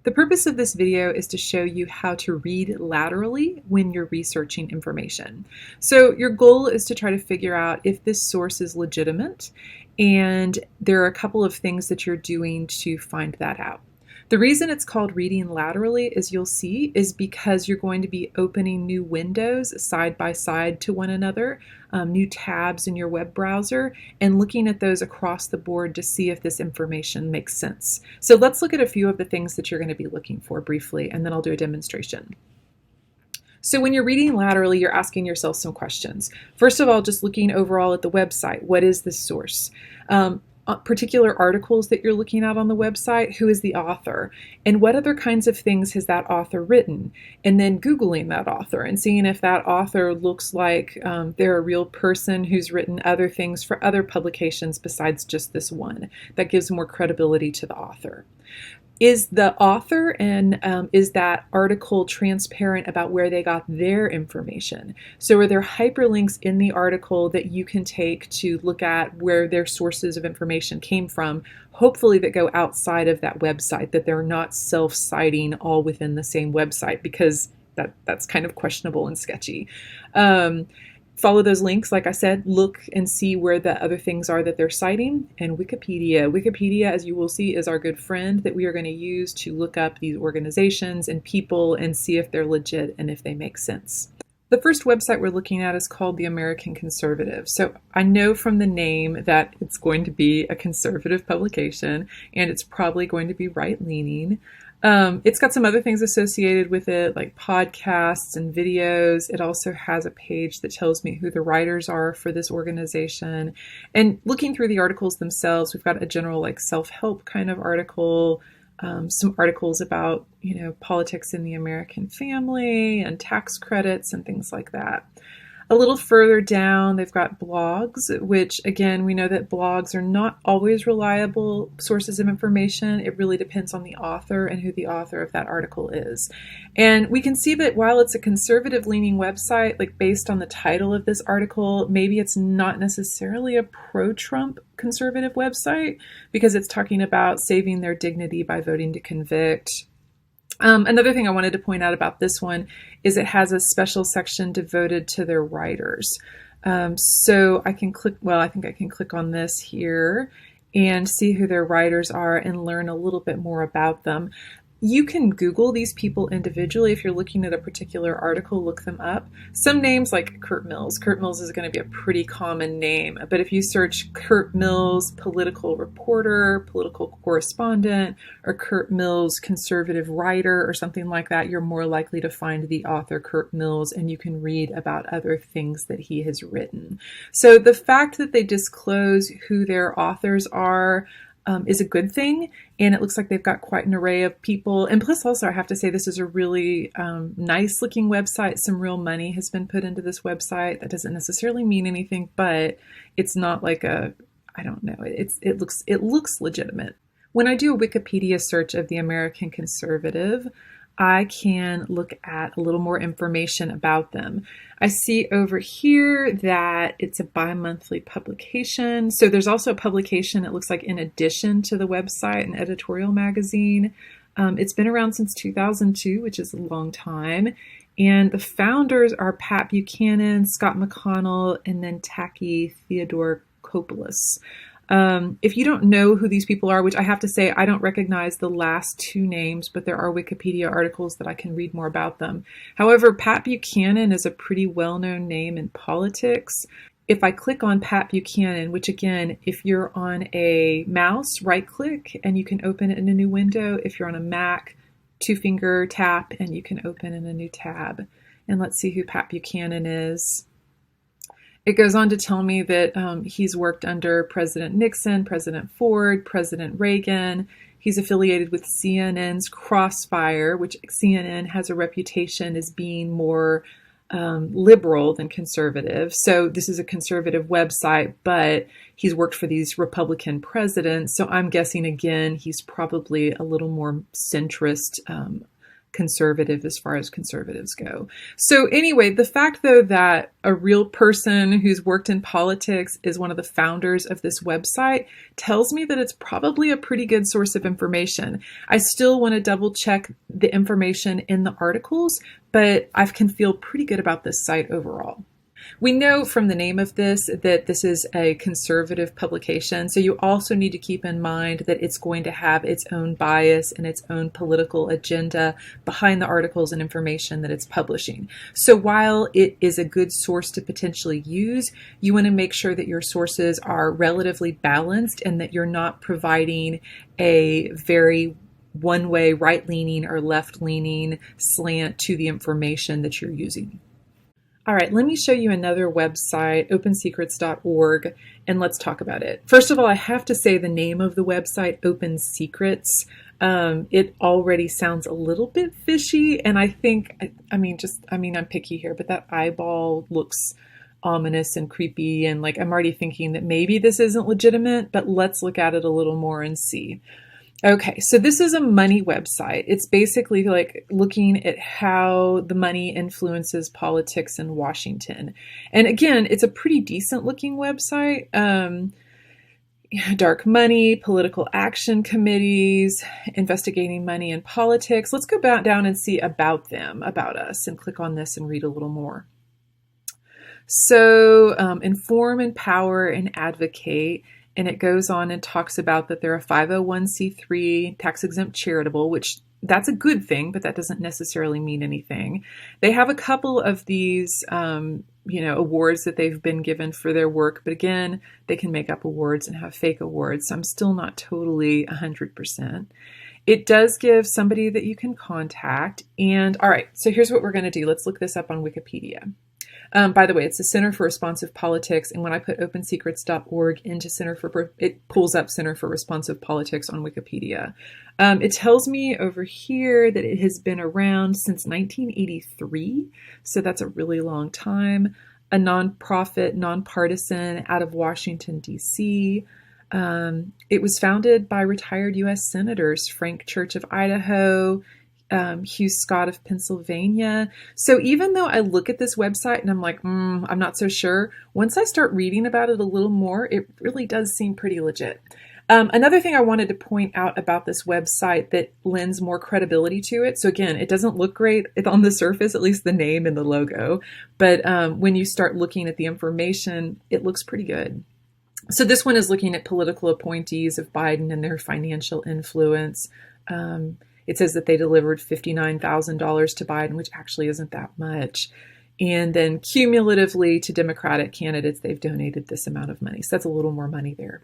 The purpose of this video is to show you how to read laterally when you're researching information. So your goal is to try to figure out if this source is legitimate, and there are a couple of things that you're doing to find that out. The reason it's called reading laterally, as you'll see, is because you're going to be opening new windows side by side to one another, new tabs in your web browser, and looking at those across the board to see if this information makes sense. So let's look at a few of the things that you're going to be looking for briefly, and then I'll do a demonstration. So when you're reading laterally, you're asking yourself some questions. First of all, just looking overall at the website, what is this source? Particular articles that you're looking at on the website, who is the author, and what other kinds of things has that author written, and then Googling that author and seeing if that author looks like they're a real person who's written other things for other publications besides just this one. That gives more credibility to the author. Is the author and is that article transparent about where they got their information? So are there hyperlinks in the article that you can take to look at where their sources of information came from, hopefully that go outside of that website, that they're not self-citing all within the same website, because that's kind of questionable and sketchy. Follow those links, like I said, look and see where the other things are that they're citing, and Wikipedia. Wikipedia, as you will see, is our good friend that we are going to use to look up these organizations and people and see if they're legit and if they make sense. The first website we're looking at is called the American Conservative. So I know from the name that it's going to be a conservative publication, and it's probably going to be right-leaning. It's got some other things associated with it, like podcasts and videos. It also has a page that tells me who the writers are for this organization. And looking through the articles themselves, we've got a general like self-help kind of article, some articles about, politics in the American family and tax credits and things like that. A little further down, they've got blogs, which again, we know that blogs are not always reliable sources of information. It really depends on the author and who the author of that article is. And we can see that while it's a conservative leaning website, like based on the title of this article, maybe it's not necessarily a pro-Trump conservative website, because it's talking about saving their dignity by voting to convict. Another thing I wanted to point out about this one is it has a special section devoted to their writers. So I can click, I think I can click on this here and see who their writers are and learn a little bit more about them. You can Google these people individually. If you're looking at a particular article, look them up. Some names like Kurt Mills. Kurt Mills is going to be a pretty common name, but if you search Kurt Mills political reporter, political correspondent, or Kurt Mills conservative writer or something like that, you're more likely to find the author Kurt Mills, and you can read about other things that he has written. So the fact that they disclose who their authors are is a good thing, and it looks like they've got quite an array of people. And plus, also, I have to say, this is a really nice looking website. Some real money has been put into this website. That doesn't necessarily mean anything, but it's not like I don't know. It looks legitimate. When I do a Wikipedia search of the American Conservative, I can look at a little more information about them. I see over here that it's a bi-monthly publication. So there's also a publication, it looks like, in addition to the website, an editorial magazine. It's been around since 2002, which is a long time. And the founders are Pat Buchanan, Scott McConnell, and then Taki Theodorakopoulos. If you don't know who these people are, which I have to say, I don't recognize the last two names, but there are Wikipedia articles that I can read more about them. However, Pat Buchanan is a pretty well-known name in politics. If I click on Pat Buchanan, which again, if you're on a mouse, right click and you can open it in a new window. If you're on a Mac, two-finger tap and you can open in a new tab. And let's see who Pat Buchanan is. It goes on to tell me that he's worked under President Nixon, President Ford, President Reagan. He's affiliated with CNN's Crossfire, which CNN has a reputation as being more liberal than conservative. So this is a conservative website, but he's worked for these Republican presidents. So I'm guessing, again, he's probably a little more centrist conservative as far as conservatives go. So anyway, the fact though that a real person who's worked in politics is one of the founders of this website tells me that it's probably a pretty good source of information. I still want to double check the information in the articles, but I can feel pretty good about this site overall. We know from the name of this that this is a conservative publication, so you also need to keep in mind that it's going to have its own bias and its own political agenda behind the articles and information that it's publishing. So while it is a good source to potentially use, you want to make sure that your sources are relatively balanced and that you're not providing a very one-way, right-leaning or left-leaning slant to the information that you're using. All right, let me show you another website, opensecrets.org, and let's talk about it. First of all, I have to say the name of the website, Open Secrets, it already sounds a little bit fishy, and I think, I'm picky here, but that eyeball looks ominous and creepy, and like I'm already thinking that maybe this isn't legitimate, but let's look at it a little more and see. Okay, so this is a money website. It's basically like looking at how the money influences politics in Washington. And again, it's a pretty decent looking website. Dark money, political action committees, investigating money in politics. Let's go back down and see about them, about us, and click on this and read a little more. So inform, empower, and advocate. And it goes on and talks about that they're a 501c3 tax-exempt charitable, which that's a good thing, but that doesn't necessarily mean anything. They have a couple of these, awards that they've been given for their work. But again, they can make up awards and have fake awards. So I'm still not totally 100%. It does give somebody that you can contact. And all right, so here's what we're going to do. Let's look this up on Wikipedia. By the way, it's the Center for Responsive Politics, and when I put opensecrets.org into it pulls up Center for Responsive Politics on Wikipedia. It tells me over here that it has been around since 1983, so that's a really long time. A nonprofit, nonpartisan, out of Washington, D.C. It was founded by retired U.S. Senators Frank Church of Idaho, Hugh Scott of Pennsylvania. So even though I look at this website and I'm like, I'm not so sure, once I start reading about it a little more, it really does seem pretty legit. Another thing I wanted to point out about this website that lends more credibility to it. So again, it doesn't look great on the surface, at least the name and the logo. But when you start looking at the information, it looks pretty good. So this one is looking at political appointees of Biden and their financial influence. It says that they delivered $59,000 to Biden, which actually isn't that much. And then cumulatively to Democratic candidates, they've donated this amount of money. So that's a little more money there.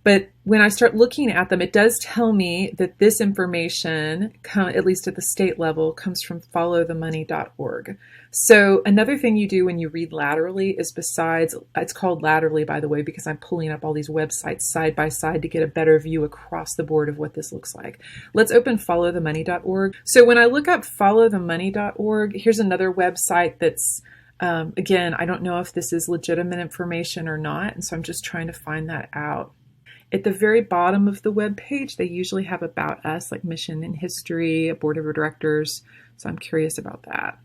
But when I start looking at them, it does tell me that this information, at least at the state level, comes from followthemoney.org. So another thing you do when you read Laterally is it's called Laterally, by the way, because I'm pulling up all these websites side by side to get a better view across the board of what this looks like. Let's open followthemoney.org. So when I look up followthemoney.org, here's another website that's, again, I don't know if this is legitimate information or not, and so I'm just trying to find that out. At the very bottom of the web page, they usually have about us, like mission and history, a board of directors. So I'm curious about that.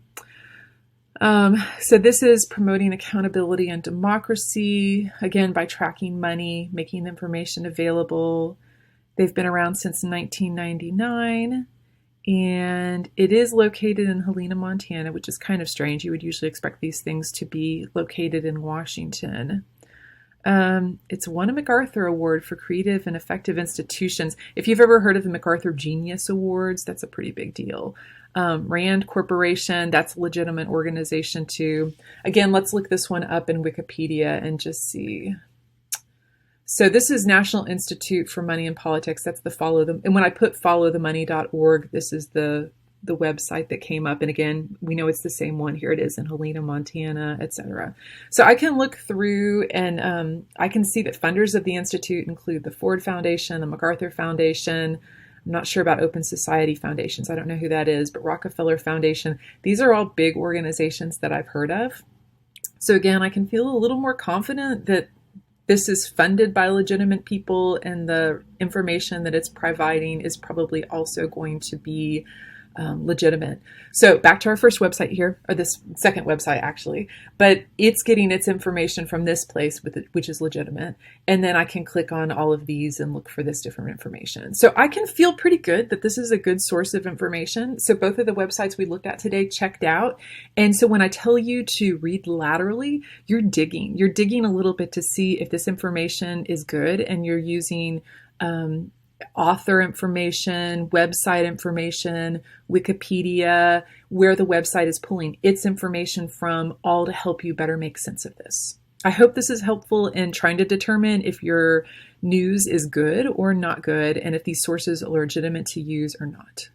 So this is promoting accountability and democracy, again, by tracking money, making information available. They've been around since 1999, and it is located in Helena, Montana, which is kind of strange. You would usually expect these things to be located in Washington. It's won a MacArthur Award for creative and effective institutions. If you've ever heard of the MacArthur Genius Awards, that's a pretty big deal. Rand Corporation, that's a legitimate organization too. Again, let's look this one up in Wikipedia and just see. So this is National Institute for Money and Politics. That's the and when I put followthemoney.org, this is the website that came up. And again, we know it's the same one. Here it is in Helena, Montana, etc. So I can look through and I can see that funders of the Institute include the Ford Foundation, the MacArthur Foundation. I'm not sure about Open Society Foundations. I don't know who that is, but Rockefeller Foundation. These are all big organizations that I've heard of. So again, I can feel a little more confident that this is funded by legitimate people and the information that it's providing is probably also going to be legitimate. So back to our first website here, or this second website actually, but it's getting its information from this place, which is legitimate. And then I can click on all of these and look for this different information. So I can feel pretty good that this is a good source of information. So both of the websites we looked at today checked out. And so when I tell you to read laterally, you're digging a little bit to see if this information is good, and you're using author information, website information, Wikipedia, where the website is pulling its information from, all to help you better make sense of this. I hope this is helpful in trying to determine if your news is good or not good, and if these sources are legitimate to use or not.